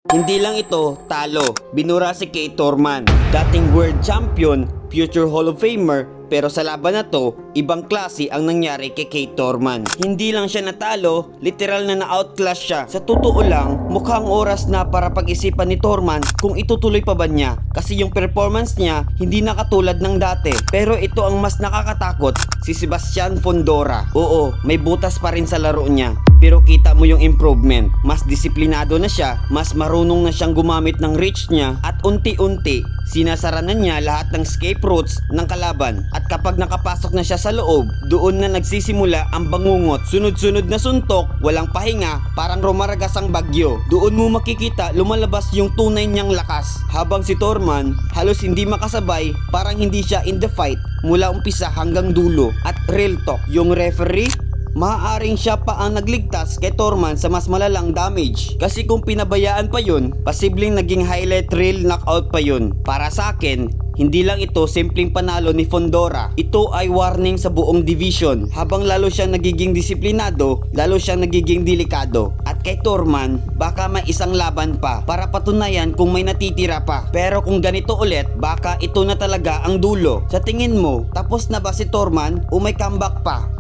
Hindi lang ito talo, binura si Kate Thorman, dating world champion, future Hall of Famer, pero sa laban na to, ibang klase ang nangyari kay Kate Thorman. Hindi lang siya natalo, literal na na-outclass siya. Sa totoo lang, mukhang oras na para pag-isipan ni Thorman kung itutuloy pa ba niya, kasi yung performance niya hindi na katulad ng dati. Pero ito ang mas nakakatakot, si Sebastian Fundora. Oo, may butas pa rin sa laro niya, pero kita mo yung improvement. Mas disiplinado na siya, mas marunong na siyang gumamit ng reach niya, at unti-unti sinasara na niya lahat ng escape routes ng kalaban. At kapag nakapasok na siya sa loob, doon na nagsisimula ang bangungot. Sunod-sunod na suntok, walang pahinga, parang rumaragas ang bagyo. Doon mo makikita lumalabas yung tunay niyang lakas. Habang si Thorman halos hindi makasabay, parang hindi siya in the fight mula umpisa hanggang dulo. At real talk, yung referee, maaaring siya pa ang nagligtas kay Thorman sa mas malalang damage. Kasi kung pinabayaan pa yun, posibleng naging highlight reel knockout pa yun. Para sa akin, hindi lang ito simpleng panalo ni Fundora. Ito ay warning sa buong division. Habang lalo siyang nagiging disiplinado, lalo siyang nagiging delikado. At kay Thorman, baka may isang laban pa para patunayan kung may natitira pa. Pero kung ganito ulit, baka ito na talaga ang dulo. Sa tingin mo, tapos na ba si Thorman o may comeback pa?